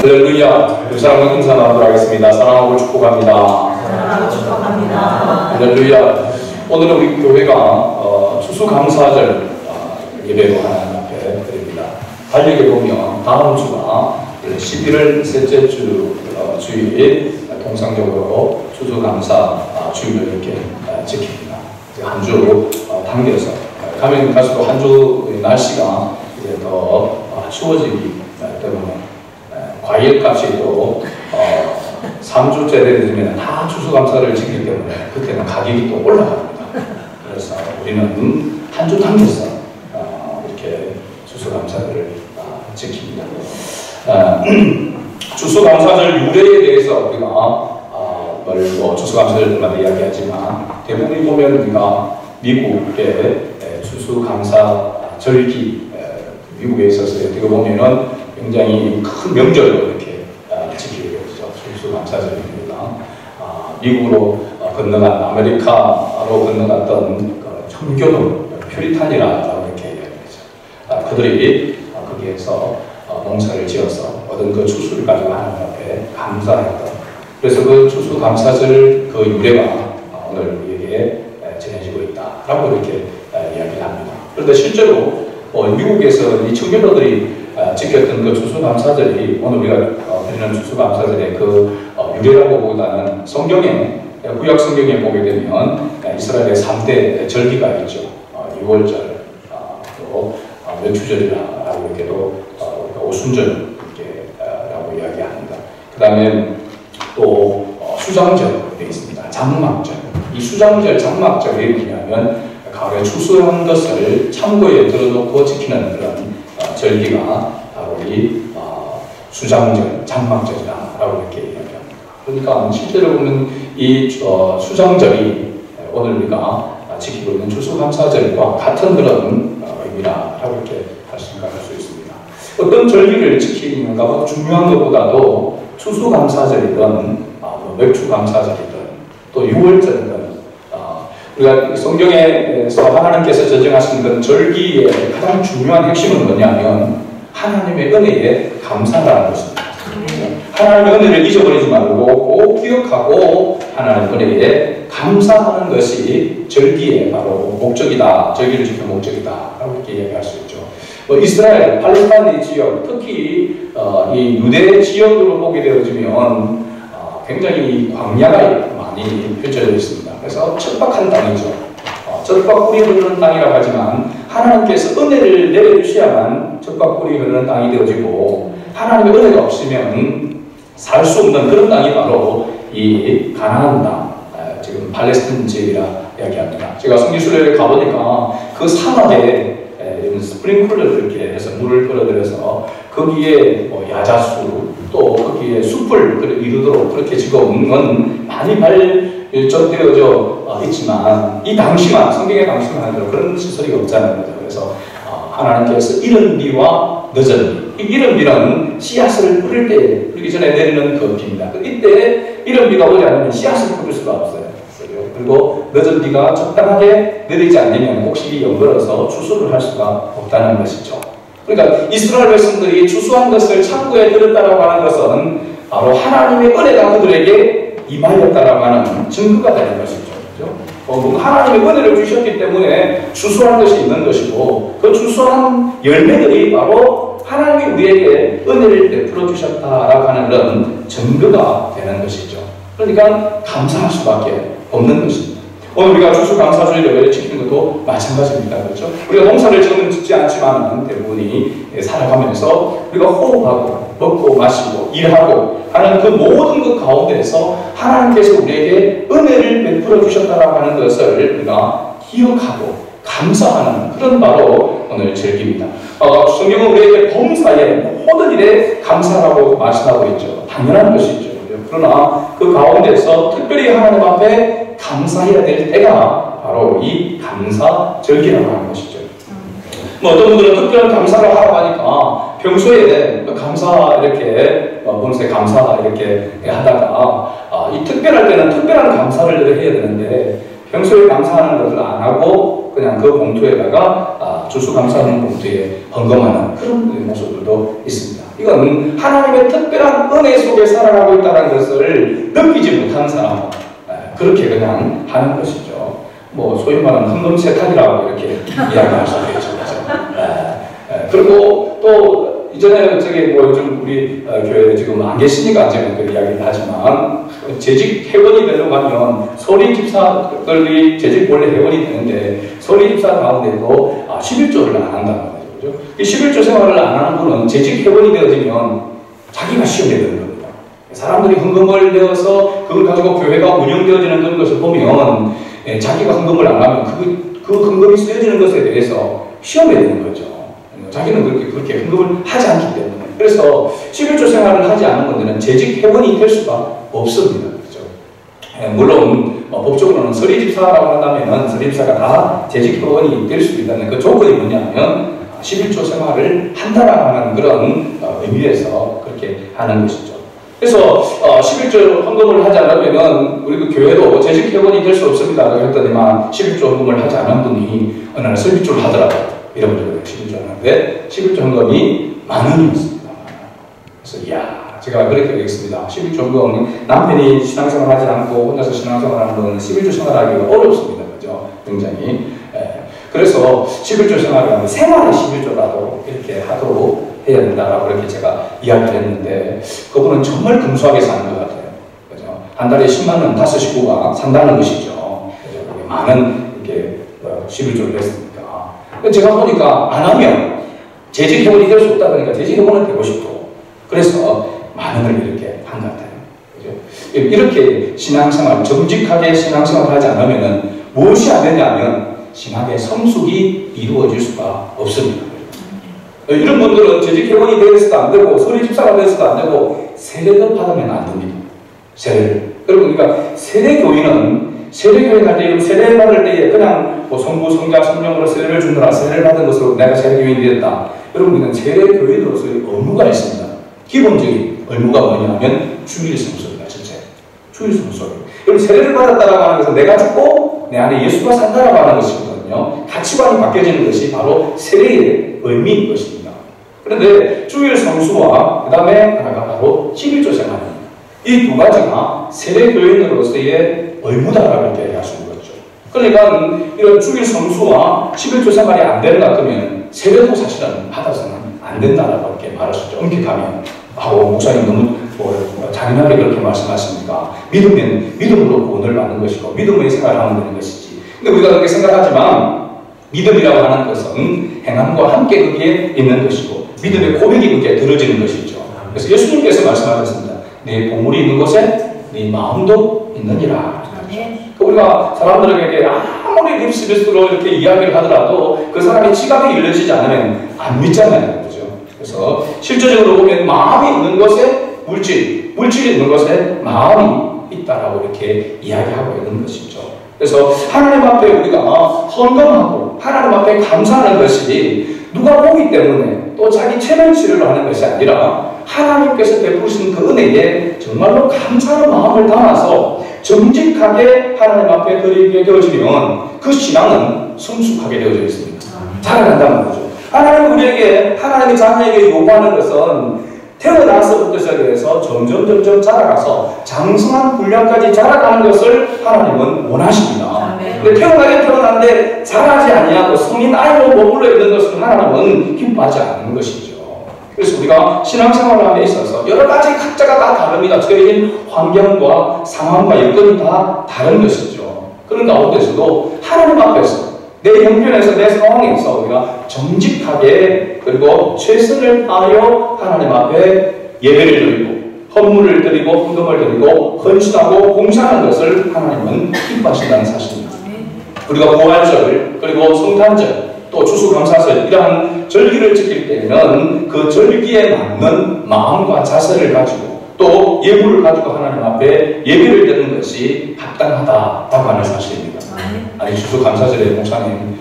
할렐루야. 두 사람은 인사 나누도록 하겠습니다. 사랑하고 축복합니다. 사랑하고 축복합니다. 할렐루야. 오늘은 우리 교회가 추수감사절 예배로 하나님 앞에 드립니다. 달력에 보면 다음 주가 11월 셋째 주 주일 통상적으로 추수감사 주일을 이렇게 지킵니다. 한 주 당겨서 가면 갈수록 한 주 날씨가 이제 더 추워지기 때문에 과일값이 또 3주째 되면 다 추수감사를 지키기 때문에 그때는 가격이 또 올라갑니다. 그래서 우리는 한 주 당겨서 이렇게 추수감사를 지킵니다. 추수감사절 유래에 대해서 우리가 뭐 추수감사절마다 이야기하지만 대부분이 보면 우리가 미국의 추수감사절기 미국에 있어서 어떻게 보면은 굉장히 큰 명절로 이렇게 지키게 되죠. 추수감사절입니다. 미국으로 건너간 아메리카로 건너갔던 청교도 퓨리탄이라고 이렇게 얘기하죠. 그들이 거기에서 농사를 지어서 얻은 그 추수를 가지고 하나님 앞에 감사했던. 그래서 그 추수감사절 그 유래가 오늘 우리에게 전해지고 있다라고 이렇게 이야기를 합니다. 그런데 실제로 미국에서 이 청교도들이 지켰던 그 추수감사절이 오늘 우리가 드리는 추수감사절의 그 유래라고 보다는 성경에 구약 성경에 보게 되면 이스라엘의 3대 절기가 있죠. 6월절, 또 명추절이라고 이렇게도 오순절이라고 이야기합니다. 그 다음에 또 수장절이 있습니다. 장막절. 이 수장절, 장막절이 뭐냐면 가을에 추수한 것을 창고에 들어놓고 지키는 그런 절기가 바로 이 수장절, 장막절이라고 이렇게 이야기합니다. 그러니까 실제로 보면 이 수장절이 오늘 우리가 지키고 있는 추수감사절과 같은 그런 의미라고 이렇게 생각할 수 있습니다. 어떤 절기를 지키는가가 중요한 것보다도 추수감사절이든 맥주감사절이든 또 6월절이든 우리가 성경에서 하나님께서 저정하신 그 절기의 가장 중요한 핵심은 뭐냐면 하나님의 은혜에 감사라는 것입니다. 하나님의 은혜를 잊어버리지 말고 꼭 기억하고 하나님의 은혜에 감사하는 것이 절기의 바로 목적이다. 절기를 지키는 목적이다. 라고 이렇게 얘기할 수 있죠. 이스라엘, 팔레스타인 지역, 특히 이 유대 지역으로 보게 되어지면 굉장히 광야가 많이 펼쳐져 있습니다. 그래서 척박한 땅이죠. 젖과 꿀이 흐르는 땅이라고 하지만 하나님께서 은혜를 내려주셔야만 젖과 꿀이 흐르는 땅이 되어지고 하나님의 은혜가 없으면 살 수 없는 그런 땅이 바로 이 가나안 땅, 지금 팔레스타인 지역이라 이야기합니다. 제가 성지순례를 가보니까 그 사막에 스프링클러를 이렇게 해서 물을 끌어들여서 거기에 야자수 또 거기에 숲을 이루도록 그렇게 지금은 많이 발전되어져 있지만 이 당시만 성경의 당시만 하더라도 그런 시설이 없잖아요. 그래서 하나님께서 이른 비와 늦은 비, 이른 비는 씨앗을 뿌릴 때 뿌리기 전에 내리는 그 비입니다. 이때 이른 비가 오지 않으면 씨앗을 뿌릴 수가 없어요. 그리고 늦은 비가 적당하게 내리지 않으면 곡식이 연걸어서 추수를 할 수가 없다는 것이죠. 그러니까 이스라엘 백성들이 추수한 것을 창고에 들었다라고 하는 것은 바로 하나님의 은혜가 그들에게 임하였다라고 하는 증거가 되는 것이죠. 그렇죠? 하나님의 은혜를 주셨기 때문에 추수한 것이 있는 것이고 그 추수한 열매들이 바로 하나님이 우리에게 은혜를 베풀어 주셨다라고 하는 그런 증거가 되는 것이죠. 그러니까 감사할 수밖에 없는 것입니다. 오늘 우리가 추수감사주일을 지키는 것도 마찬가지입니다. 그렇죠? 우리가 농사를 지금은 짓지 않지만 대부분이 살아가면서 우리가 호흡하고 먹고 마시고 일하고 하는 그 모든 것 가운데서 하나님께서 우리에게 은혜를 베풀어 주셨다라고 하는 것을 우리가 기억하고 감사하는 그런 바로 오늘 절기입니다. 성경은 우리에게 범사에 모든 일에 감사라고 말씀하고 있죠. 당연한 것이죠. 그러나 그 가운데서 특별히 하나님 앞에 감사해야 될 때가 바로 이 감사절기라고 하는 것이죠. 어떤 분들은 특별한 감사를 하라고 하니까 평소에 감사 이렇게 본세 감사 이렇게 하다가 이 특별할 때는 특별한 감사를 해야 되는데 평소에 감사하는 것을 안 하고 그냥 그 봉투에다가 추수감사하는 봉투에 헌금하는 그런 모습들도 있습니다. 이건 하나님의 특별한 은혜 속에 살아가고 있다는 것을 느끼지 못하는 사람은 그렇게 그냥 하는 것이죠. 뭐 소위 말하는 헌금 세탁이라고 이렇게 이야기할 수 있겠죠. 그리고 또 이전에 저기 뭐 요즘 우리 교회에 지금 안 계시니까 제가 그 이야기를 하지만 재직 회원이 되려고 하면 소리 집사들이 재직 원래 회원이 되는데 소리 집사 가운데도 11조를 안 한다는 거죠. 이 11조 생활을 안 하는 분은 재직 회원이 되어지면 자기가 시험에 되는 겁니다. 사람들이 헌금을 내어서 그걸 가지고 교회가 운영되어지는 그런 것을 보면 자기가 헌금을 안 하면 그 헌금이 쓰여지는 것에 대해서 시험에 되는 거죠. 자기는 그렇게 헌금을 하지 않기 때문에. 그래서 11조 생활을 하지 않은 분들은 재직 회원이 될 수가 없습니다. 그렇죠? 물론 법적으로는 서리집사라고 한다면 서리집사가 다 재직 회원이 될 수 있다는 그 조건이 뭐냐면 11조 생활을 한다라는 그런 의미에서 그렇게 하는 것이죠. 그래서 11조 헌금을 하지 않으면 우리 그 교회도 재직 회원이 될 수 없습니다. 그랬더니만 11조 헌금을 하지 않은 분이 어느 날 설비조를 하더라고요. 이런 분들은 11조 하는데 11조 헌금이 10,000원이었습니다. 그래서 이야, 제가 그렇게 얘기했습니다. 11조 헌금, 남편이 신앙생활 하지 않고 혼자서 신앙생활 하는 분은 11조 생활하기가 어렵습니다. 그죠? 굉장히. 그래서 11조 생활을 하면 생활의 11조라도 이렇게 하도록 해야 된다라고 이렇게 제가 이야기를 했는데 그분은 정말 근소하게 사는 것 같아요. 그죠? 한 달에 10만 원 5 식구가 산다는 것이죠. 그래서 그게 많은 이렇게 11조를 했습니다. 제가 보니까 안 하면 재직 회원이 될 수 없다 보니까 재직 회원은 되고 싶고 그래서 많은 걸 이렇게 한 것 같아요. 그죠? 이렇게 신앙생활, 정직하게 신앙생활을 하지 않으면 무엇이 안 되냐면 신학의 성숙이 이루어질 수가 없습니다. 이런 분들은 재직 회원이 되어서도 안 되고 소리 집사가 되어서도 안 되고 세례를 받으면 안 됩니다. 세례를. 여러분, 그러니까 세례교인은 세례교인 할 때, 세례 받을 때에 그냥 뭐 성부, 성자, 성령으로 세례를 주느라 세례를 받은 것으로 내가 세례교인이 됐다. 여러분들은 세례교인으로서의 의무가 있습니다. 기본적인 의무가 뭐냐면 주일 성소입니다. 진짜. 주일 성소. 여러분, 세례를 받았다라고 하는 것은 내가 죽고 내 안에 예수가 산다라고 하는 것이거든요. 가치관이 바뀌어지는 것이 바로 세례의 의미인 것입니다. 그런데 주일 성수와 그 다음에 하나가 바로 11조 생활입니다. 이 두 가지가 세례교인으로서의 의무다라고 이렇게 얘기할 수 있는 거죠. 그러니까 이런 주일 성수와 11조 생활이 안 되는 것 같으면 세례도 사실은 받아서는 안 된다라고 이렇게 말할 수 있죠. 엄격하면. 목사님 너무 잔인하게 그렇게 말씀하십니까? 믿으면 믿음으로 구원을 받는 것이고 믿음의 생활을 하면 되는 것이지. 근데 우리가 그렇게 생각하지만 믿음이라고 하는 것은 행함과 함께 거기에 있는 것이고 믿음의 고백이 거기에 들어지는 것이죠. 그래서 예수님께서 말씀하셨습니다. 네 보물이 있는 곳에 네 마음도 있느니라. 우리가 사람들에게 아무리 립스비스로 이렇게 이야기를 하더라도 그 사람의 지각이 일러지지 않으면 안 믿잖아요. 그죠? 그래서 실제적으로 보면 마음이 있는 곳에 물질이 있는 곳에 마음이 있다라고 이렇게 이야기하고 있는 것이죠. 그래서 하나님 앞에 우리가 헌금하고 하나님 앞에 감사하는 것이 누가 보기 때문에 또 자기 체면 치료를 하는 것이 아니라 하나님께서 베푸신 그 은혜에 정말로 감사하는 마음을 담아서 정직하게 하나님 앞에 드리게 되어지면 그 신앙은 성숙하게 되어져 있습니다. 자라난다는 거죠. 하나님 우리에게 하나님의 자녀에게 요구하는 것은 태어나서부터 시작해서 점점 자라가서 장성한 분량까지 자라가는 것을 하나님은 원하십니다. 근데 태어났는데 자라지 아니하고 성인 아이로 머물러 있는 것을 하나님은 기뻐하지 않는 것이죠. 그래서 우리가 신앙생활을 함에 있어서 여러 가지 각자가 다 다릅니다. 처해진 환경과 상황과 여건이 다 다른 것이죠. 그런 가운데서도 하나님 앞에서 내 형편에서 내 상황에서 우리가 정직하게 그리고 최선을 다하여 하나님 앞에 예배를 드리고 헌물을 드리고 헌금을 드리고 헌신하고 봉사하는 것을 하나님은 기뻐하신다는 사실입니다. 우리가 부활절 그리고 성탄절 또 추수감사절 이러한 절기를 지킬 때는 그 절기에 맞는 마음과 자세를 가지고 또 예물을 가지고 하나님 앞에 예배를 드리는 것이 합당하다고 하는 사실입니다. 아니 추수감사절에 목사님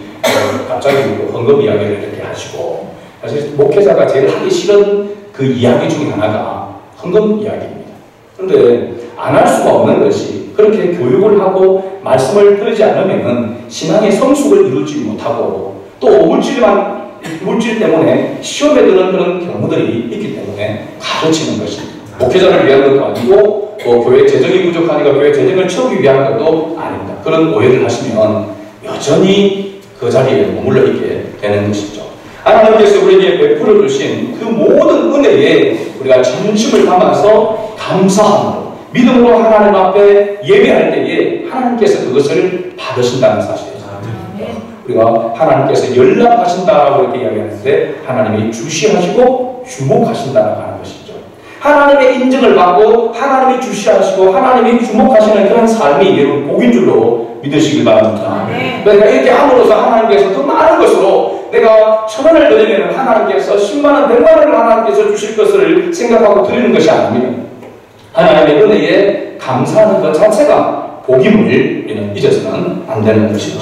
갑자기 헌금 이야기를 이렇게 하시고 사실 목회자가 제일 하기 싫은 그 이야기 중에 하나가 헌금 이야기입니다. 그런데 안 할 수가 없는 것이 그렇게 교육을 하고 말씀을 들지 않으면 신앙의 성숙을 이루지 못하고 또 물질만 물질 때문에 시험에 드는 그런 경우들이 있기 때문에 가르치는 것이 목회자를 위한 것도 아니고 교회 재정이 부족하니까 교회 재정을 채우기 위한 것도 아닙니다. 그런 오해를 하시면 여전히 그 자리에 머물러 있게 되는 것이죠. 하나님께서 우리에게 베풀어 주신 그 모든 은혜에 우리가 진심을 담아서 감사함으로 믿음으로 하나님 앞에 예배할 때에 하나님께서 그것을 받으신다는 사실이죠. 우리가 하나님께서 연락하신다라고 이렇게 이야기하는데 하나님이 주시하시고 주목하신다라고 하는 것이죠. 하나님의 인정을 받고 하나님이 주시하시고 하나님이 주목하시는 그런 삶이 여러분 복인 줄로 믿으시길 바랍니다. 그러니까 이렇게 함으로써 하나님께서 더 많은 것으로 내가 1,000원을 드리면 하나님께서 10만원, 100만원을 하나님께서 주실 것을 생각하고 드리는 것이 아닙니다. 하나님의 은혜에 감사하는 것 자체가 복임을 우리는 잊어서는 안 되는 것이죠.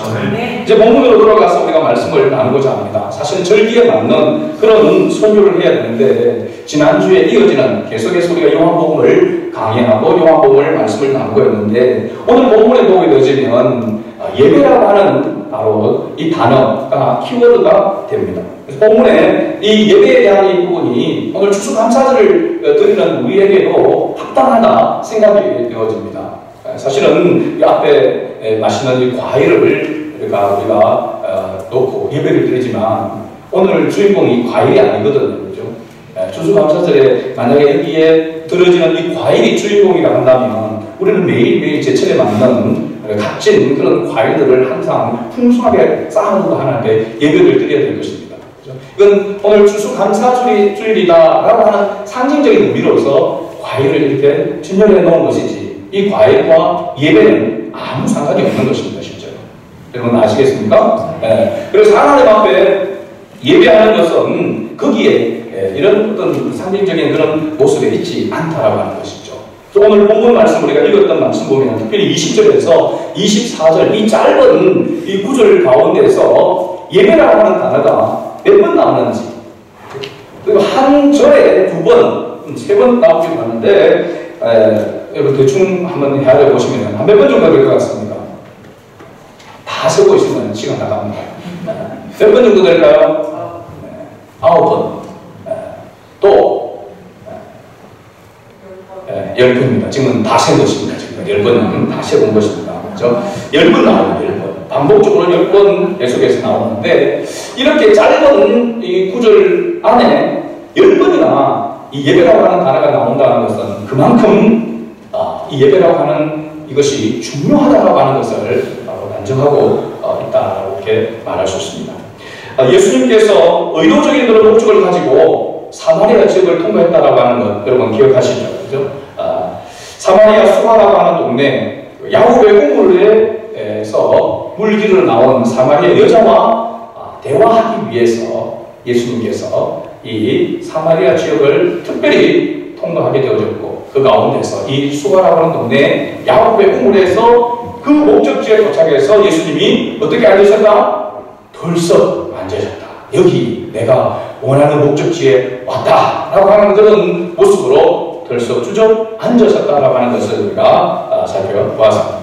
이제 본문으로 돌아가서 우리가 말씀을 나누고자 합니다. 사실 절기에 맞는 그런 설교를 해야 되는데 지난주에 이어지는 계속해서 우리가 요한복음을 강의하고 요한복음을 말씀을 나누고 있는데 오늘 본문에 보게 되어지면 예배라고 하는 바로 이 단어가 키워드가 됩니다. 그래서 본문에 이 예배에 대한 이 부분이 오늘 추수감사절을 드리는 우리에게도 합당하다 생각이 되어집니다. 사실은 이 앞에 마시는 이 과일을 우리가 놓고 예배를 드리지만 오늘 주인공이 과일이 아니거든요. 그렇죠? 추수감사절에 만약에 여기에 들어지는 이 과일이 주인공이라 한다면 우리는 매일매일 제철에 맞는 값진 그런 과일들을 항상 풍성하게 쌓아놓고 하나님께 예배를 드려야 될 것입니다. 그렇죠? 이건 오늘 추수감사주일이다라고 하는 상징적인 의미로서 과일을 이렇게 진열해 놓은 것이지 이 과일과 예배는 아무 상관이 없는 것입니다. 실제로. 여러분 아시겠습니까? 그래서 하나님 앞에 예배하는 것은 거기에 이런 어떤 상징적인 그런 모습에 있지 않다라고 하는 것이죠. 오늘 본문 말씀 우리가 읽었던 말씀 보면 특별히 20절에서 24절 이 짧은 이 구절 가운데에서 예배라고 하는 단어가 몇 번 나오는지 그리고 한 절에 2번, 3번 나오기도 하는데 여러분 대충 한번 헤아려 보시면 한 몇 번 정도 될 것 같습니다. 다 세고 있으면 시간 나갑니다. 몇 번 정도 될까요? 9번. 또 10번입니다. 지금은 다 센 것입니다. 지금 10번은 다 세본 것입니다. 그렇죠? 10번 나오는 10번. 반복적으로 10번 계속해서 나오는데 이렇게 짧은 이 구절 안에 10번이나 이 예배라고 하는 단어가 나온다는 것은 그만큼 이 예배라고 하는 이것이 중요하다고 하는 것을 단정하고 있다고 이렇게 말할 수 있습니다. 예수님께서 의도적인 그런 목적을 가지고 사마리아 지역을 통과했다라고 하는 것 여러분 기억하시죠? 그죠? 사마리아 수가라고 하는 동네 야곱의 우물에서 물기를 나온 사마리아 여자와 대화하기 위해서 예수님께서 이 사마리아 지역을 특별히 통과하게 되어졌고 그 가운데서 이 수가라고 하는 동네 야곱의 우물에서 그 목적지에 도착해서 예수님이 어떻게 앉으셨다? 덜썩 앉으셨다. 여기 내가 원하는 목적지에 왔다 라고 하는 그런 모습으로 덜썩 주저앉으셨다라고 하는 것을 우리가 살펴보았습니다.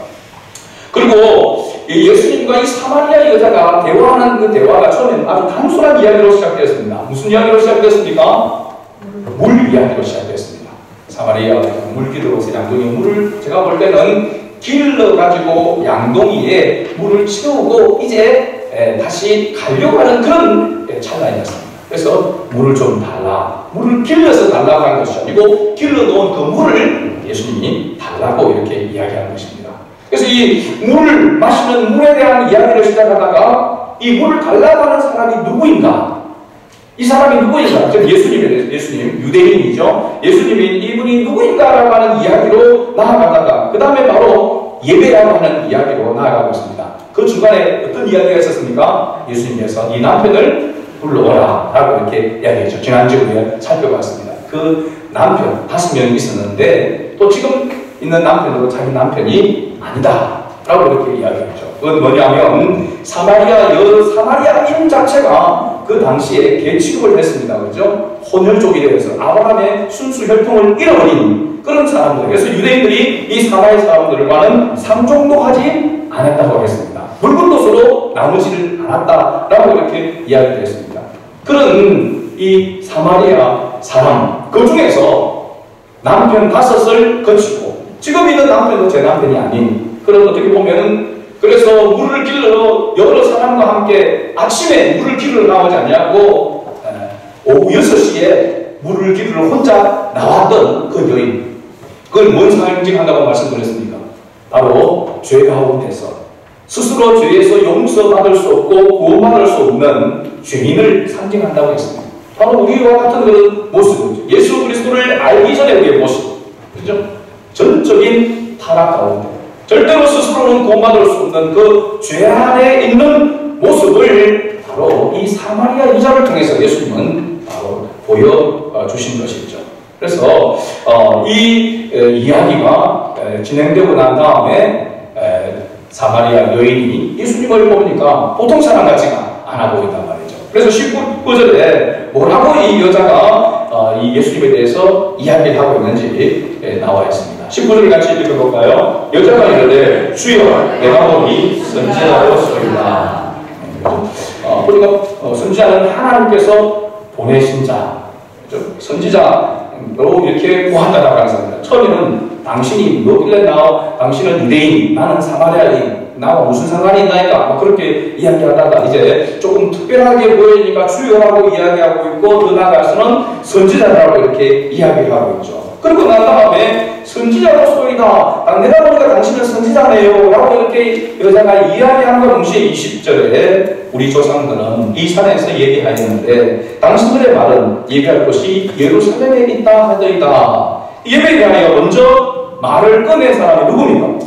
그리고 예수님과 이 사마리아 여자가 대화하는 그 대화가 처음엔 아주 단순한 이야기로 시작되었습니다. 무슨 이야기로 시작되었습니까? 물 이야기로 시작되었습니다. 사마리아 물기르고서 양동이 물을 제가 볼 때는 길러가지고 양동이에 물을 채우고 이제 다시 가려고 하는 그런 찰나였습니다. 그래서 물을 좀 달라. 물을 길러서 달라고 하는 것이 아니고 길러놓은 그 물을 예수님이 달라고 이렇게 이야기하는 것입니다. 그래서 이 물을 마시는 물에 대한 이야기를 시작하다가 이 물을 달라고 하는 사람이 누구인가? 이 사람이 누구인가? 지금 예수님 유대인이죠. 예수님이 이분이 누구인가라고 하는 이야기로 나아가다가 그 다음에 바로 예배라고 하는 이야기로 나아가고 있습니다. 그 중간에 어떤 이야기가 있었습니까? 예수님께서 이 남편을 불러오라 라고 이렇게 이야기했죠. 지난주에 우리가 살펴봤습니다. 그 남편 5명이 있었는데 또 지금 있는 남편도 자기 남편이 아니다 라고 이렇게 이야기했죠. 그건 뭐냐면 사마리아인 자체가 그 당시에 개취급을 했습니다. 그죠? 혼혈족이 되어서 아브라함의 순수 혈통을 잃어버린 그런 사람들. 그래서 유대인들이 이 사마리아 사람들과는 상종도 하지 않았다고 했습니다. 물건도 서로 나누지를 않았다라고 이렇게 이야기했습니다. 그런 이 사마리아 사람, 그 중에서 남편 5을 거치고, 지금 있는 남편도 제 남편이 아닌, 그런 어떻게 보면은, 그래서 물을 길러 여러 사람과 함께 아침에 물을 길러 나오지 않냐고 오후 6시에 물을 길러 혼자 나왔던 그 여인, 그걸 뭔 상징한다고 말씀드렸습니까? 바로 죄 가운데서 스스로 죄에서 용서받을 수 없고 구원받을 수 없는 죄인을 상징한다고 했습니다. 바로 우리와 같은 그런 모습이죠. 예수 그리스도를 알기 전에 우리의 모습, 그죠? 전적인 타락 가운데 절대로 스스로는 구원받을 수 없는 그 죄 안에 있는 모습을 바로 이 사마리아 여자를 통해서 예수님은 바로 보여주신 것이죠. 그래서 이 이야기가 진행되고 난 다음에 사마리아 여인이 예수님을 보니까 보통 사람 같지가 않아 보인단 말이죠. 그래서 19절에 뭐라고 이 여자가 이 예수님에 대해서 이야기를 하고 있는지 나와 있습니다. 19절 같이 읽어볼까요? 여자가 이르되 주여 내가 보니 선지자로소이다. 우리가 선지자는 하나님께서 보내신 자, 선지자로 이렇게 보았다라고 하는 사람입니다. 처음에는 당신이 뭐길래 당신은 유대인, 나는 사마리아인, 나와 무슨 상관이 있나이까 그렇게 이야기하다가 이제 조금 특별하게 보이니까 주여라고 이야기하고 있고, 더 나아가서는 선지자라고 이렇게 이야기를 하고 있죠. 그리고 난 다음에 선지자로소이다, 내가 보니까 당신은 선지자네요 라고 이렇게 여자가 이야기한과 동시에 20절에 우리 조상들은 이 산에서 얘기하였는데 당신들의 말은 예배할 곳이 예루살렘에 있다 하더이다. 예배에 대하여 먼저 말을 꺼낸 사람이 누굽니까?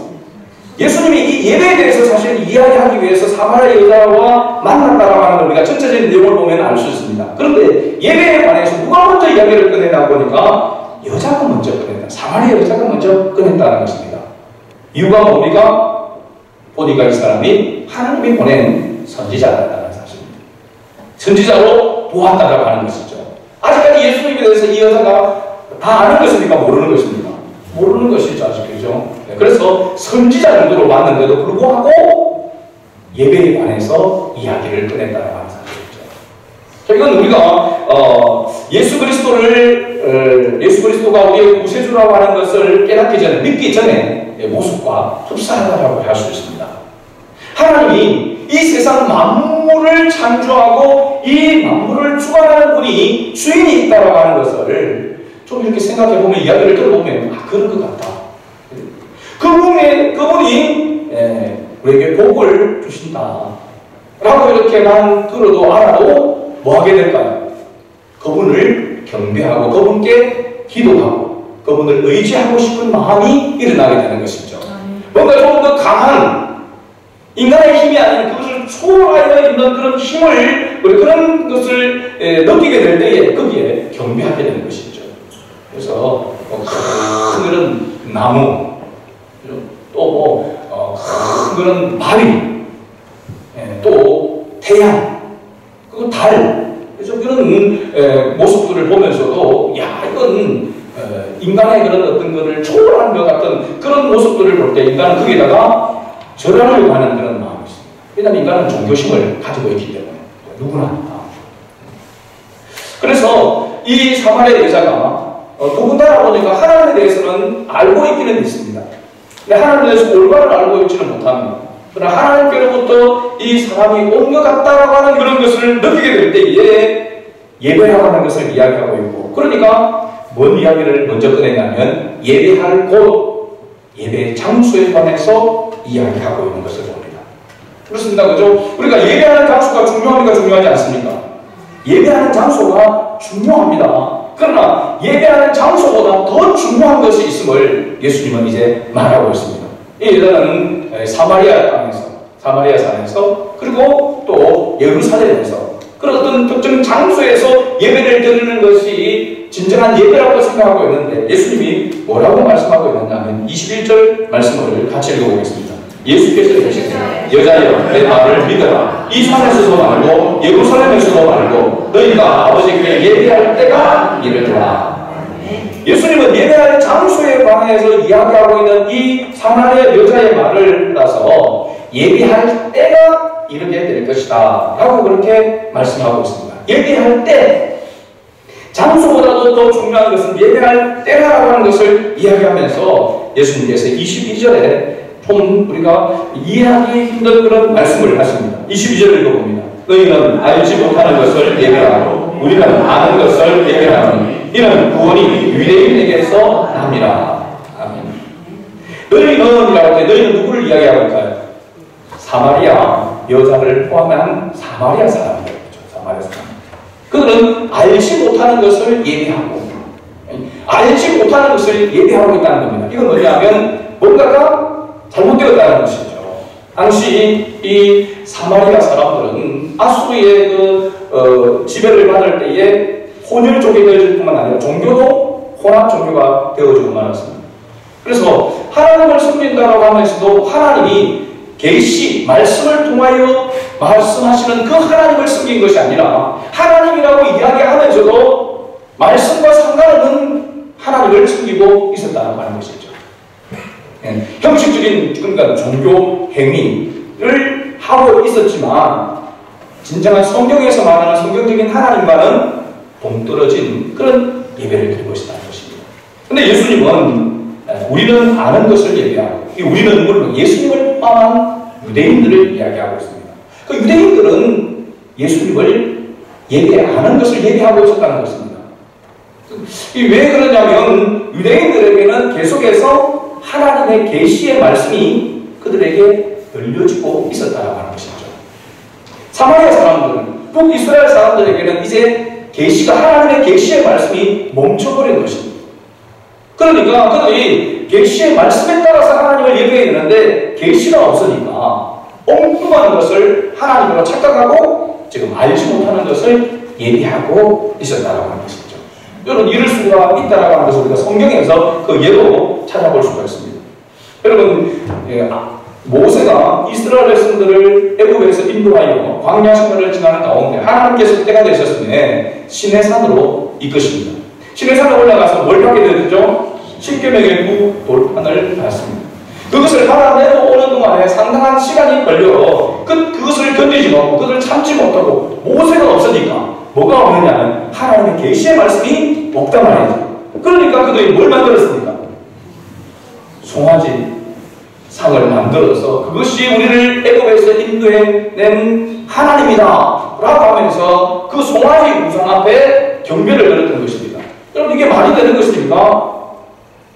예수님이 이 예배에 대해서 사실 이야기하기 위해서 사마리아 여자와 만났다라고 하는 걸 우리가 전체적인 내용을 보면 알 수 있습니다. 그런데 예배에 관해서 누가 먼저 이야기를 꺼내나 보니까 여자가 먼저 꺼냈다. 사마리아 여자가 먼저 꺼냈다는 것입니다. 이유가 뭡니까? 보니까 이 사람이 하나님이 보낸 선지자라는 사실입니다. 선지자로 보았다라고 하는 것이죠. 아직까지 예수님에 대해서 이 여자가 다 아는 것입니까? 모르는 것입니까? 모르는 것이죠. 아직 그죠? 그래서 선지자 정도로 왔는데도 불구하고 예배에 관해서 이야기를 꺼냈다라고 하는 사실이죠. 이건 우리가 예수 그리스도가 우리의 구세주라고 하는 것을 깨닫기 전에, 믿기 전에 모습과 흡사하다고 할 수 있습니다. 하나님이 이 세상 만물을 창조하고 이 만물을 주관하는 분이 주인이 있다라고 하는 것을 좀 이렇게 생각해보면, 이야기를 들어보면 그런 것 같다. 그분이 우리에게 복을 주신다 라고 이렇게만 들어도 알아도 뭐 하게 될까요? 그분을 경배하고 그분께 기도하고 그분을 의지하고 싶은 마음이 일어나게 되는 것이죠. 뭔가 조금 더 강한 인간의 힘이 아닌 그것을 초월하여 있는 그런 힘을, 그런 것을 느끼게 될 때에 거기에 경배하게 되는 것이죠. 그래서 큰 그런 나무, 또 큰 그런 바위, 또 태양, 그리고 달, 그래서 그런 모습들을 보면서도 이건 인간의 그런 어떤 것을 초월한 것 같은 그런 모습들을 볼 때 인간은 거기에다가 절하려고 하는 그런 마음이 있습니다. 왜냐하면 인간은 종교심을 가지고 있기 때문에 누구나. 그래서 이 사마리아 여자가 더군다나 보니까 하나님에 대해서는 알고 있기는 있습니다. 근데 하나님에 대해서 올바를 알고 있지는 못합니다. 그러나 하나님께로부터 이 사람이 온 것 같다라고 하는 그런 것을 느끼게 될 때에 예배라고 하는 것을 이야기하고 있고, 그러니까 뭔 이야기를 먼저 꺼내냐면 예배할 곳, 예배 장소에 관해서 이야기하고 있는 것을 봅니다. 그렇습니다. 그죠? 우리가 예배하는 장소가 중요합니까? 중요하지 않습니까? 예배하는 장소가 중요합니다. 그러나 예배하는 장소보다 더 중요한 것이 있음을 예수님은 이제 말하고 있습니다. 이 여자는 사마리아 땅에서, 사마리아 산에서, 그리고 또 예루살렘에서 그런 어떤 특정 장소에서 예배를 드리는 것이 진정한 예배라고 생각하고 있는데, 예수님이 뭐라고 말씀하고 있느냐면 21절 말씀을 같이 읽어보겠습니다. 예수께서 이르시되 여자여 내 말을 믿어라. 이 산에서도 말고 예루살렘에서도 말고 너희가 아버지께 예배할 때가 이르리라. 예수님은 예배할 장소에 관해서 이야기하고 있는 이 사마리아 여자의 말을 따라서 예배할 때가 이르게 될 것이다 라고 그렇게 말씀하고 있습니다. 예배할 때, 장소보다도 더 중요한 것은 예배할 때라고 하는 것을 이야기하면서 예수님께서 22절에 좀 우리가 이해하기 힘든 그런 말씀을 하십니다. 22절 읽어봅니다. 너희는 알지 못하는 것을 예배하고 우리는 아는 것을 예배하니 이는 구원이 유대인에게서 납니다. 아멘. 너희는 이라고 할 때 너희는 누구를 이야기하고 있을까요? 사마리아 여자를 포함한 사마리아 사람이죠. 사마리아 사람. 그들은 알지 못하는 것을 예배하고, 알지 못하는 것을 예배하고 있다는 겁니다. 이건 뭐냐면 뭔가가 잘못되었다는 것이죠. 당시 이 사마리아 사람들은 아수르의 지배를 받을 때에 혼혈족이 되어질 뿐만 아니라 종교도 혼합 종교가 되어지고 말았습니다. 그래서 하나님을 섬긴다고 하면서도 하나님이 계시, 말씀을 통하여 말씀하시는 그 하나님을 섬긴 것이 아니라 하나님이라고 이야기하면서도 말씀과 상관없는 하나님을 섬기고 있었다고 하는 것이죠. 형식적인 그러니까 종교 행위를 하고 있었지만 진정한 성경에서 말하는 성경적인 하나님과는 동떨어진 그런 예배를 드리고 있었다는 것입니다. 그런데 예수님은 우리는 아는 것을 예배하고, 우리는 물론 예수님을 포함한 유대인들을 이야기하고 있습니다. 그 유대인들은 예수님을 예배하는 것을 예배하고 있었다는 것입니다. 왜 그러냐면 유대인들에게는 계속해서 하나님의 계시의 말씀이 그들에게 열려지고 있었다고 하는 것이죠. 사마리아 사람들은, 북이스라엘 사람들에게는 이제 계시가, 하나님의 계시의 말씀이 멈춰버린 것입니다. 그러니까 그들이 계시의 말씀에 따라서 하나님을 예배해야 되는데 계시가 없으니까 엉뚱한 것을 하나님으로 착각하고 지금 알지 못하는 것을 예배하고 있었다고 하는 것이죠. 여러분, 이럴 수가 있다고 하는 것을 우리가 성경에서 그 예로 찾아볼 수가 있습니다. 여러분, 모세가 이스라엘 백성들을 애굽에서 인도하여 광야 생활을 지나는 가운데 하나님께서 때가 되셨으니 시내산으로 이끄십니다. 시내산에 올라가서 뭘 받게 되었죠? 십계명의 두 돌판을 받았습니다. 그것을 받아내고 오는 동안에 상당한 시간이 걸려 그것을 견디지 못하고 그것을 참지 못하고 모세가 없으니까 뭐가 없느냐면 하나님의 계시의 말씀이 없단 말이죠. 그러니까 그들이 뭘 만들었습니까? 송아지 상을 만들어서 그것이 우리를 애굽에서 인도해낸 하나님이다 라고 하면서 그 송아지 우상 앞에 경배를 드렸던 것입니다. 여러분, 이게 말이 되는 것입니까?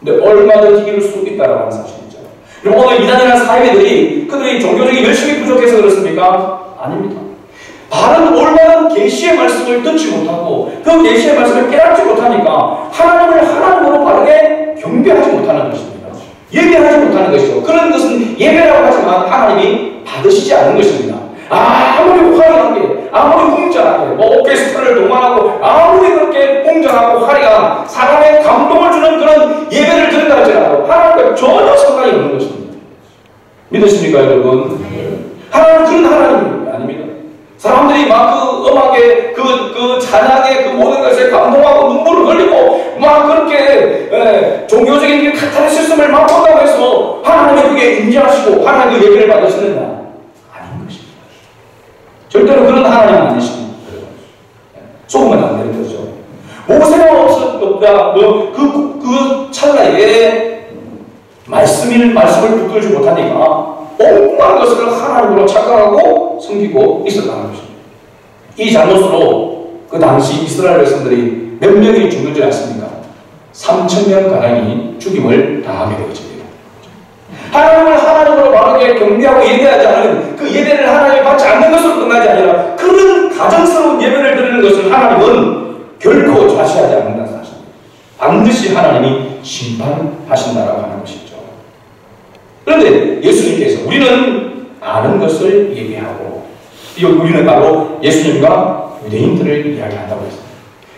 근데 얼마든지 이룰 수 있다는 하는 사실이죠. 여러분, 오늘 이단이나 사회들이 그들이 종교적인 열심이 부족해서 그렇습니까? 아닙니다. 바른 올바른 계시의 말씀을 듣지 못하고 그 계시의 말씀을 깨닫지 못하니까 하나님을 하나님으로 바르게 경배하지 못하는 것입니다. 예배하지 못하는 것이죠. 그런 것은 예배라고 하지만 하나님이 받으시지 않은 것입니다. 아무리 화려하게, 아무리 웅장하게, 오케스트라를 동원하고 아무리 그렇게 웅장하고 화려한 사람의 감동을 주는 그런 예배를 드린다 할지라도 하나님과 전혀 상관이 없는 것입니다. 믿으십니까, 여러분? 하나님은 그런 하나님이 아닙니다. 사람들이 막 그 음악에, 그 찬양에 그 모든 것에 감동하고 눈물을 흘리고 막 그렇게 종교적인 카타르시스를 맛본다고 해서 하나님이 그게 인지하시고 하나님 그 예배를 받으시느냐? 아닌 것입니다. 절대로 그런 하나님은 아니십니다. 속으면 안 되는 거죠. 모세가 없었다, 그 찰나에 말씀을 붙들지 못하니까 엉뚱한 것을 하나님으로 착각하고 섬기고 있었다는 것입니다. 이 잘못으로 그 당시 이스라엘 백성들이 몇 명이 죽는 줄 아십니까? 3,000명 가량이 죽임을 당하게 되어집니다. 하나님을 하나님으로 바르게 경배하고 예배하지 않은 그 예배를 하나님이 받지 않는 것으로 끝나지 아니라 그런 가정스러운 예배를 드리는 것을 하나님은 결코 좌시하지 않는다는 사실입니다. 반드시 하나님이 심판하신다라고 하는 것이죠. 그런데 예수님께서 우리는 아는 것을 예배하고 우리는 바로 예수님과 유대인들을 이야기한다고 했습니다.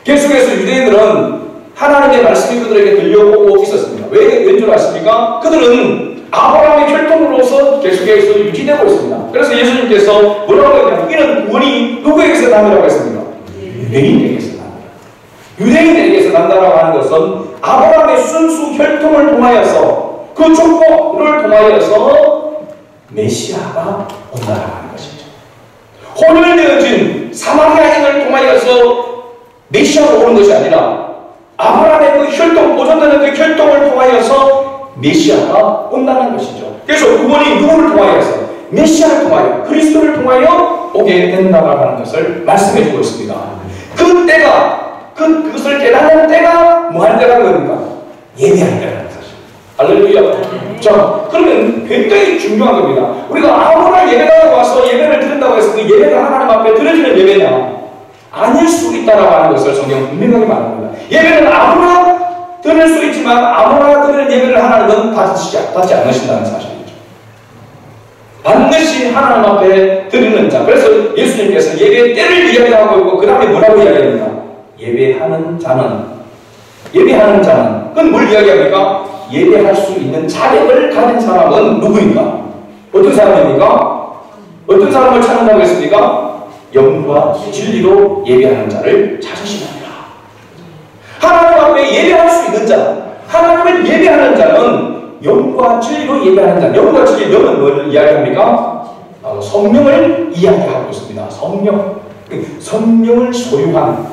계속해서 유대인들은 하나님의 말씀이 그들에게 들려오고 있었습니다. 왠 줄 아십니까? 그들은 아브라함의 혈통으로서 계속해서 유지되고 있습니다. 그래서 예수님께서 뭐라고 했냐면 이는 구원이 누구에게서 남이라고 했습니까? 유대인에게서 남이다. 유대인에게서 난다라고 하는 것은 아브라함의 순수 혈통을 통하여서 그 족보를 통하여서 메시아가 온다라고 하는 것이죠. 혼혈되어진 사마리아인을 통하여서 메시아가 오는 것이 아니라 아브라함의 그 혈통, 보존되는 그 혈통을 통하여서 메시아가 온다는 것이죠. 그래서 그분이 누구를 통하여서? 메시아를 통하여, 그리스도를 통하여 오게 된다고 하는 것을 말씀해 주고 있습니다. 그 때가, 그것을 깨닫는 때가 뭐 할 때라는 겁니까? 예배할 때라는 사실. 할렐루야. 자, 그러면 굉장히 중요한 겁니다. 우리가 아무나 예배당에 와서 예배를 드린다고 해서 그 예배가 하나님 앞에 드려지는 예배냐? 아닐 수 있다라고 하는 것을 성경은 분명하게 말합니다. 예배는 아무나 드릴 수 있지만 아무나 드리는 예배를 하나님은 받지 않으신다는 사실이죠. 반드시 하나님 앞에 드리는 자. 그래서 예수님께서 예배의 때를 이야기하고 있고 그 다음에 뭐라고 이야기합니까? 예배하는 자는 그건 뭘 이야기합니까? 예배할 수 있는 자격을 가진 사람은 누구인가? 어떤 사람입니까? 어떤 사람을 찾는다고 했습니까? 영과 진리로 예배하는 자를 찾으시느니라. 하나님 앞에 예배할 수 있는 자, 하나님을 예배하는 자는 영과 진리로 예배하는 자. 영과 진리, 영은 뭘 이야기합니까? 성령을 이야기하고 있습니다. 성령을 소유한,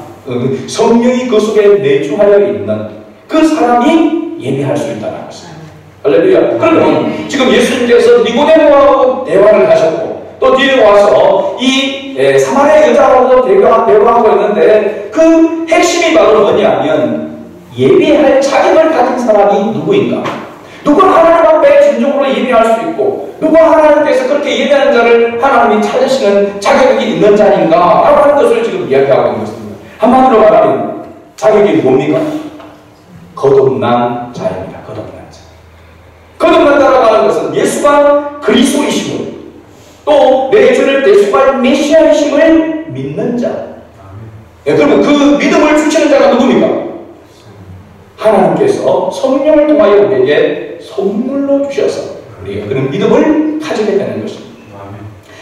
성령이 그 속에 내주하여 있는 그 사람이 예배할 수 있다는 것입니다. 할렐루야. 그러면 지금 예수님께서 니고데모하고 대화를 하셨고 또 뒤에 와서 이 사마리아 여자하고도 대화하고 있는데 그 핵심이 바로 뭐냐면 예배할 자격을 가진 사람이 누구인가? 누가 하나님 앞에 진정으로 예배할 수 있고 누가 하나님께서 그렇게 예배하는 자를 하나님이 찾으시는 자격이 있는 자인가? 라고 하는 것을 지금 이야기하고 있는 것입니다. 한마디로 말하면 자격이 뭡니까? 거듭난 자입니다. 거듭난 자. 거듭난다라고 하는 것은 예수가 그리스도이심을 또 내 주를 대속할 메시아이심을 믿는 자. 그러면 그 믿음을 주시는 자가 누굽니까? 하나님께서 성령을 통하여 우리에게 선물로 주셔서 우리가 그런 믿음을 가지게 되는 것입니다.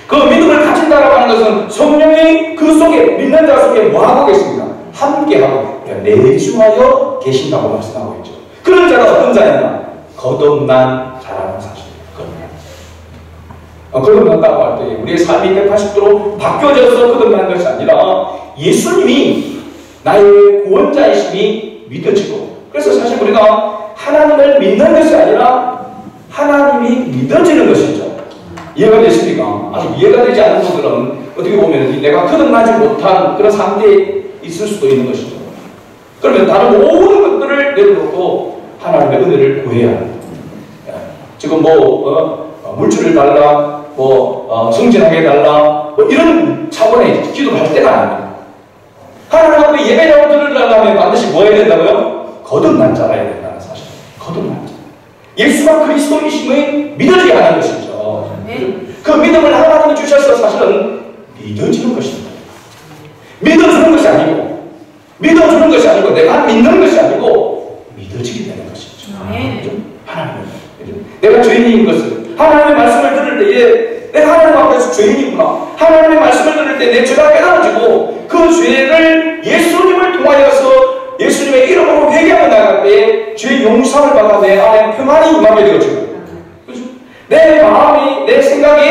그 믿음을 가진다라고 하는 것은 성령이 그 속에 믿는 자 속에 뭐하고 계십니까? 함께하고 내주하여 계신다고 말씀하고 있죠. 그런 자가 어떤 자였나? 거듭난 자라는 사실입니다. 거듭난다고 할 때 우리의 삶이 180도로 바뀌어져서 거듭난 것이 아니라 예수님이 나의 구원자이심이 믿어지고, 그래서 사실 우리가 하나님을 믿는 것이 아니라 하나님이 믿어지는 것이죠. 이해가 되십니까? 아직 이해가 되지 않는 분들은 어떻게 보면 내가 거듭나지 못한 그런 상태에 있을 수도 있는 것이죠. 그러면 다른 모든 것들을 내려놓고 하나님의 은혜를 구해야 합니다. 지금 물질을 달라, 승진하게 해달라, 이런 차원의 기도를 할 때가 아닙니다. 하나님 앞에 예배라고 드리려면 반드시 뭐 해야 된다고요? 거듭난 자라야 된다는 사실. 거듭난 자. 예수가 그리스도이심을 믿어져야 하는 것이죠. 그 믿음을 하나님이 주셔서 사실은 믿어지는 것입니다. 믿어주는 것이 아니고 내가 믿는 것이 아니고 믿어지게 되는 것이죠. 하나님, 내가 죄인인 것을 하나님의 말씀을 들을 때에 내가 하나님 앞에서 죄인이구나, 하나님의 말씀을 들을 때 내 죄가 깨달아지고 그 죄를 예수님을 통하여서 예수님의 이름으로 회개하며 나갈 때에 죄 용서를 받아 내 안에 평안이 임하게 되어지고, 내 마음이, 내 생각이,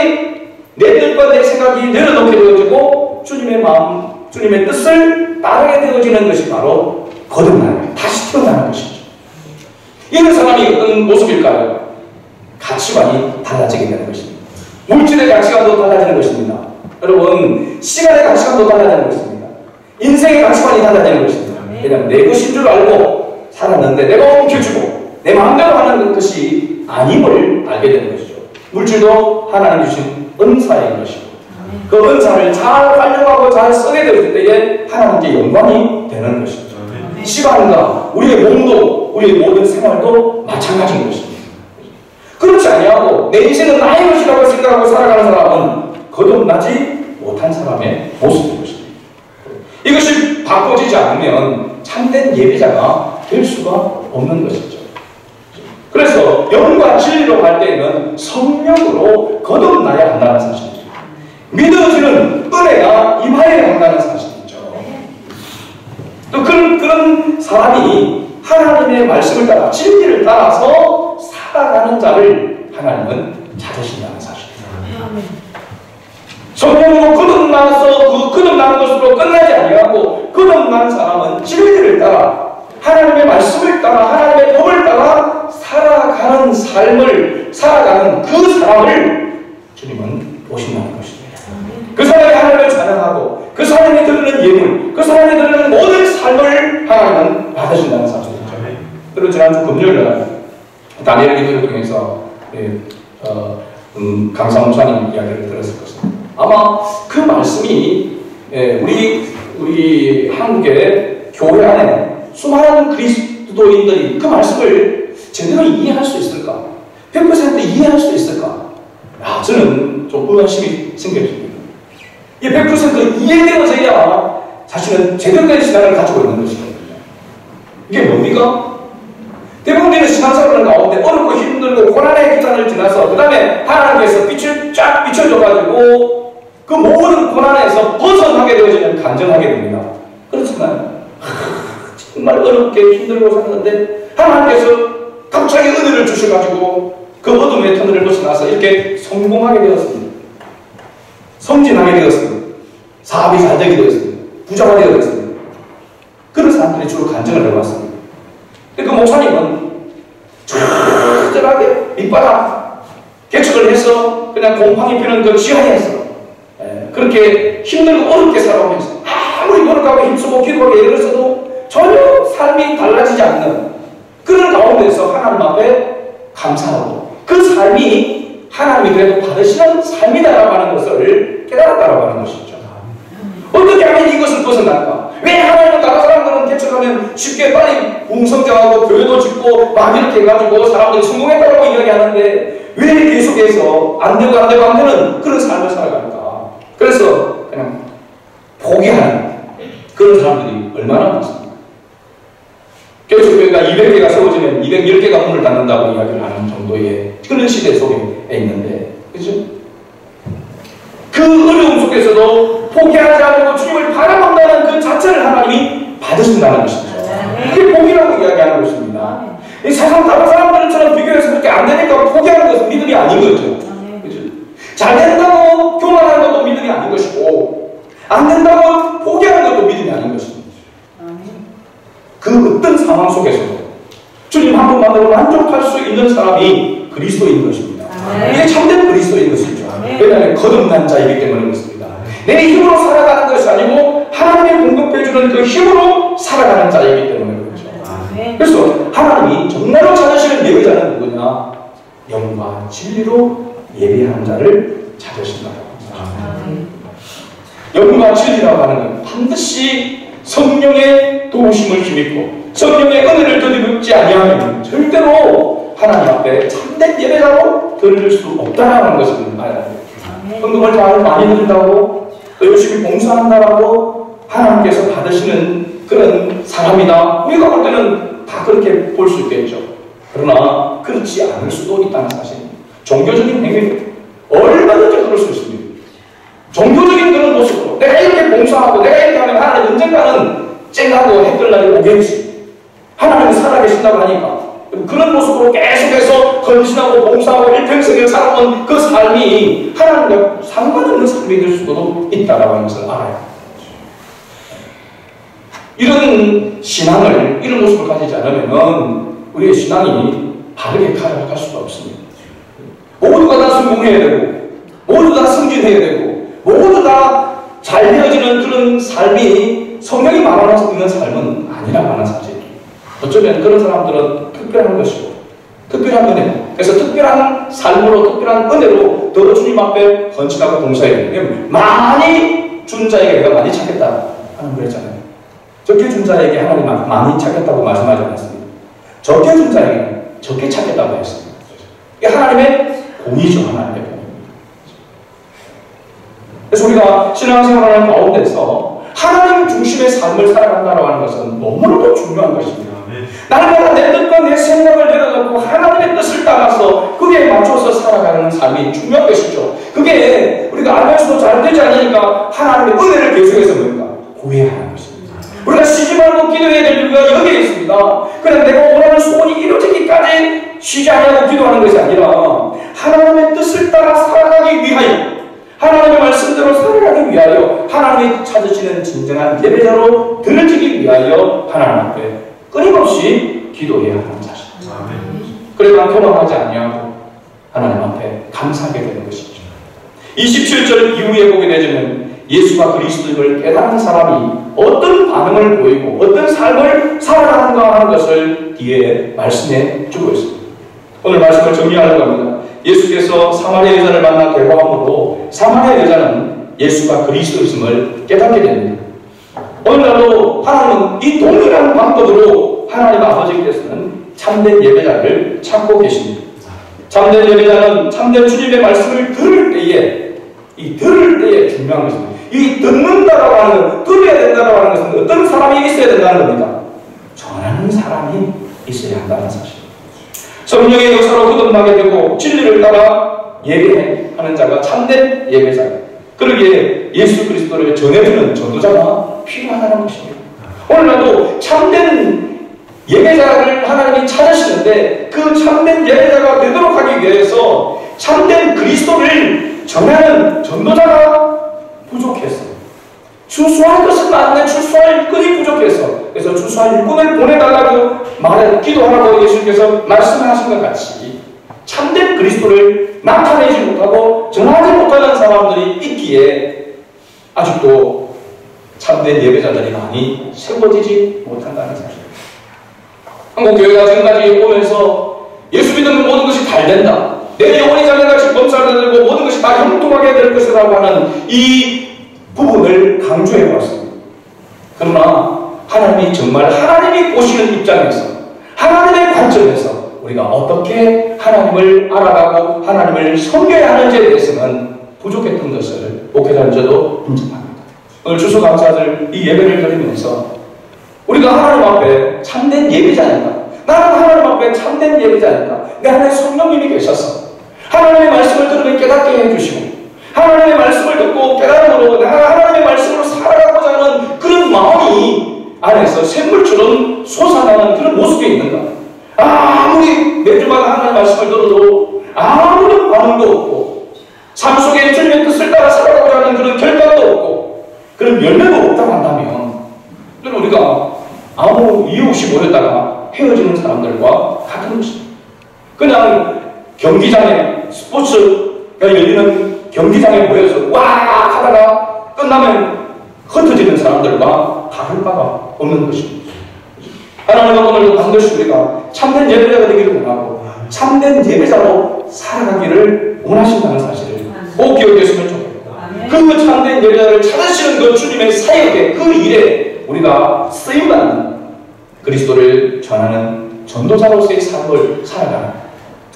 내 뜻과 내 생각이 내려놓게 되어지고 주님의 마음, 주님의 뜻을 따르게 되어지는 것이 바로 거듭나는, 다시 태어나는 것이죠. 이런 사람이 어떤 모습일까요? 가치관이 달라지게 되는 것입니다. 물질의 가치관도 달라지는 것입니다. 여러분, 시간의 가치관도 달라지는 것입니다. 인생의 가치관이 달라지는 것입니다. 왜냐하면 내 것인 줄 알고 살았는데 내가 옮겨주고 내 마음대로 하는 것이 아님을 알게 되는 것이죠. 물질도 하나님 주신 은사인 것이고 그 은사를 잘 활용하고 잘 쓰게 될 때에 하나님께 영광이 되는 것이죠. 시간과 우리의 몸도 우리의 모든 생활도 마찬가지인 것입니다. 그렇지 아니하고 내 인생은 나의 것이라고 생각하고 살아가는 사람은 거듭나지 못한 사람의 모습인 것입니다. 이것이 바꿔지지 않으면 참된 예배자가 될 수가 없는 것이죠. 그래서 영과 진리로 갈 때에는 성령으로 거듭나야 한다는 사실입니다. 믿어지는 은혜가 임하여야 한다는 사실이죠. 또 그런 사람이 하나님의 말씀을 따라 진리를 따라서 살아가는 자를 하나님은 찾으신다는 사실입니다. 성령으로 거듭나서 그 거듭난 것으로 끝나지 아니하고 거듭난 사람은 진리를 따라 하나님의 말씀을 따라 하나님의 법을 따라 살아가는 삶을 살아가는 그 사람을 주님은 보신다는 것입니다. 그 사람이 하나님을 찬양하고 그 사람이 드리는 예물, 그 사람이 드리는 모든 삶을 하나님은 받으신다는 사실이죠. 그리고 지난주 금요일날 다니엘 기도를 통해서 강사 목사님 이야기를 들었을 것입니다. 아마 그 말씀이 우리 한국의 교회 안에 수많은 그리스도인들이 그 말씀을 제대로 이해할 수 있을까? 100% 이해할 수 있을까? 저는 좀 의아심이 생겼습니다. 이 100% 이해되어져야 자신은 제대로 된 신앙을 가지고 있는 것이거든요. 이게 뭡니까? 대부분 우리는 신앙생활을 가운데 어렵고 힘들고 고난의 기간을 지나서 그 다음에 하나님께서 빛을 쫙 비춰줘가지고 그 모든 고난에서 벗어나게 되어지면 간증하게 됩니다. 그렇지만 정말 어렵게 힘들고 살았는데 하나님께서 갑자기 은혜를 주셔가지고 그 어둠의 터널을 벗어나서 이렇게 성공하게 되었습니다. 성진하게 되었습니다. 사업이 잘 되게 되었습니다. 부자가 되었습니다. 그런 사람들이 주로 간증을 해왔습니다. 그 목사님은 철저하게 밑바닥 개척을 해서 그냥 곰팡이 피는 그 지하에서 그렇게 힘들고 어렵게 살아오면서 아무리 노력하고 힘쓰고 기도하고 애를 써도 전혀 삶이 달라지지 않는 그런 가운데서 하나님 앞에 감사하고 그 삶이 하나님이 그래도 받으시는 삶이다라고 하는 것을 깨달았다라고 하는 것이죠. 어떻게 하면 이것을 벗어날까? 왜 하나님은 다른 사람들은 개척하면 쉽게 빨리 웅성장하고 교회도 짓고 막 이렇게 해가지고 사람들이 성공했다고 이야기하는데 왜 계속해서 안 되는 그런 삶을 살아갈까? 그래서 그냥 포기하는 그런 사람들이 얼마나 많습니까? 개척교회가 200개가 세워지면 210개가 문을 닫는다고 이야기를 하는 정도의 그런 시대 속에 있는데, 그렇죠? 그 어려움 속에서도 포기하지 않고 주님을 바라본다는 그 자체를 하나님이 받으신다는 것이죠. 그게 복이라고 이야기하는 것입니다. 이 세상 다른 사람들처럼 비교해서 그렇게 안 되니까 포기하는 것은 믿음이 아닌 거죠. 그렇죠? 잘 된다고 교만하는 것도 믿음이 아닌 것이고, 안 된다고 포기하는 것도 믿음이 아닌 것입니다. 그 어떤 상황 속에서도 주님 한 번 만나고 만족할 수 있는 사람이 그리스도인 것입니다. 이게 참된 그리스도인 것이죠. 왜냐하면 거듭난 자이기 때문에 그렇습니다. 내 힘으로 살아가는 것이 아니고 하나님이 공급해주는 그 힘으로 살아가는 자이기 때문에 그렇죠. 그래서 하나님이 정말로 찾으시는 예배자는 누구냐? 영과 진리로 예배하는 자를 찾으신다고 합니다. 영과 진리라고 하는 건 반드시 성령의 도우심을 힘입고 성령의 은혜를 덧입지 아니하면 절대로 하나님 앞에 참된 예배자로 드릴 수 없다는 것을 알아야 돼요. 헌금을 많이 드린다고 또 열심히 봉사한다라고 하나님께서 받으시는 그런 사람이다. 우리가 볼 때는 다 그렇게 볼 수 있겠죠. 그러나 그렇지 않을 수도 있다는 사실. 종교적인 행위 얼마든지 그럴 수 있습니다. 종교적인 그런 모습으로 내가 이렇게 봉사하고 내가 이렇게 하면 하나님 언젠가는 쨍하고 해뜰 날이 오겠지. 하나님이 살아계신다고 하니까 그런 모습으로 계속해서 헌신하고 봉사하고 일평생을 살아온 그 삶이 하나님과 상관없는 삶이 될 수도 있다라고 하는 것을 알아요. 이런 신앙을, 이런 모습을 가지지 않으면 우리의 신앙이 바르게 가져갈 수가 없습니다. 모두가 다 성공해야 되고 모두 다 승진해야 되고 모두 다 잘 되어지는 그런 삶이 성령이 말하고 있는 삶은 아니라고 하는 사실. 어쩌면 그런 사람들은 특별한 것이고 특별한 은혜, 그래서 특별한 삶으로 특별한 은혜로 더 주님 앞에 헌신하고 봉사해야 돼요. 많이 준 자에게 내가 많이 찾겠다 하는 거 있잖아요. 적게 준 자에게 하나님 많이 찾겠다고 말씀하지 않았습니다. 적게 준 자에게 적게 찾겠다고 했습니다. 이게 하나님의 공의죠. 하나님의 공. 그래서 우리가 신앙생활하는 가운데서 하나님 중심의 삶을 살아간다고 하는 것은 너무나도 중요한 것입니다. 나는 내 뜻과 내 생각을 내려놓고 하나님의 뜻을 따라서 그게 맞춰서 살아가는 삶이 중요한 것이죠. 그게 우리가 알면서도 잘 되지 않으니까 하나님의 은혜를 계속해서 뭔가 구해하는 것입니다. 우리가 쉬지 말고 기도해야 될 이유가 여기에 있습니다. 그냥 내가 원하는 소원이 이루어지기까지 쉬지 않고 기도하는 것이 아니라 하나님의 뜻을 따라 살아가기 위하여 하나님의 말씀대로 하나님이 찾으시는 진정한 예배자로 들어지기 위하여 하나님 앞에 끊임없이 기도해야 하는 사실. 그래도 교만하지 아니하고 하나님 앞에 감사하게 되는 것이죠. 27절 이후에 보게 되면 예수가 그리스도임을 깨달은 사람이 어떤 반응을 보이고 어떤 삶을 살아가는가 하는 것을 뒤에 말씀해 주고 있습니다. 오늘 말씀을 정리하려고 합니다. 예수께서 사마리아 여자를 만나 대화함으로 사마리아 여자는 예수가 그리스도임을 깨닫게 됩니다. 오늘날도 하나님은 이 동일한 방법으로 하나님 아버지께서는 참된 예배자를 찾고 계십니다. 참된 예배자는 참된 주님의 말씀을 들을 때에 중요한 것입니다. 이 듣는다라고 하는 것, 들어야 된다라고 하는 것은 어떤 사람이 있어야 된다는 겁니다. 전하는 사람이 있어야 한다는 사실. 성령의 역사로 거듭나게 되고 진리를 따라 예배하는 자가 참된 예배자예요. 그러기에 예수 그리스도를 전해주는 전도자가 필요하다는 것입니다. 오늘날도 참된 예배자를 하나님이 찾으시는데 그 참된 예배자가 되도록 하기 위해서 참된 그리스도를 전하는 전도자가 부족했어. 추수할 것은 많은데 추수할 일꾼이 부족했어. 그래서 추수할 일꾼을 보내달라고 기도하라고 예수께서 말씀하신 것 같이 참된 그리스도를 나타내지 못하고 전하지 못하는 사람들이 있기에 아직도 참된 예배자들이 많이 세워지지 못한다는 사실. 한국교회가 지금까지 오면서 예수 믿으면 모든 것이 잘 된다. 내 영혼이 장애같이 범살되고 모든 것이 다 형통하게 될 것이라고 하는 이 부분을 강조해 왔습니다. 그러나 하나님이 정말 하나님이 보시는 입장에서 하나님의 관점에서 우리가 어떻게 하나님을 알아가고 하나님을 섬겨야 하는지에 대해서는 부족했던 것을 목회자는 저도 인정합니다. 오늘 추수감사절 이 예배를 드리면서 우리가 하나님 앞에 참된 예배자니까 나는 하나님 앞에 참된 예배자니까 내 안에 성령님이 계셔서 하나님의 말씀을 들으면 깨닫게 해주시고 하나님의 말씀을 듣고 깨달음으로 내가 하나님의 말씀으로 살아가고자 하는 그런 마음이 안에서 샘물처럼 솟아나는 그런 모습이 있는가. 아무리 매주마다 하나님의 말씀을 들어도 아무런 반응도 없고 삶 속에 주님의 뜻을 따라 살아가고자 하는 그런 결단도 없고 그런 열매도 없다고 한다면 우리가 아무 이유 없이 모였다가 헤어지는 사람들과 같은 것입니다. 그냥 경기장에 스포츠가 열리는 경기장에 모여서 와 하다가 끝나면 흩어지는 사람들과 다를 바가 없는 것입니다. 하나님은 오늘도 반드시 우리가 참된 예배자가 되기를 원하고 참된 예배자로 살아가기를 원하신다는 사실을 꼭 기억했으면 좋겠다. 그 참된 예배자를 찾으시는 그 주님의 사역에 그 일에 우리가 쓰임받는 그리스도를 전하는 전도자로서의 삶을 살아가는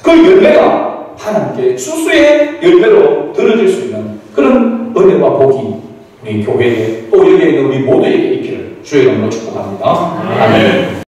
그 열매가 하나님께 추수의 열매로 들어질 수 있는 그런 은혜와 복이 우리 교회에 또 여기에 있는 우리 모두에게 있기를 주의 이름으로 축복합니다. 아멘.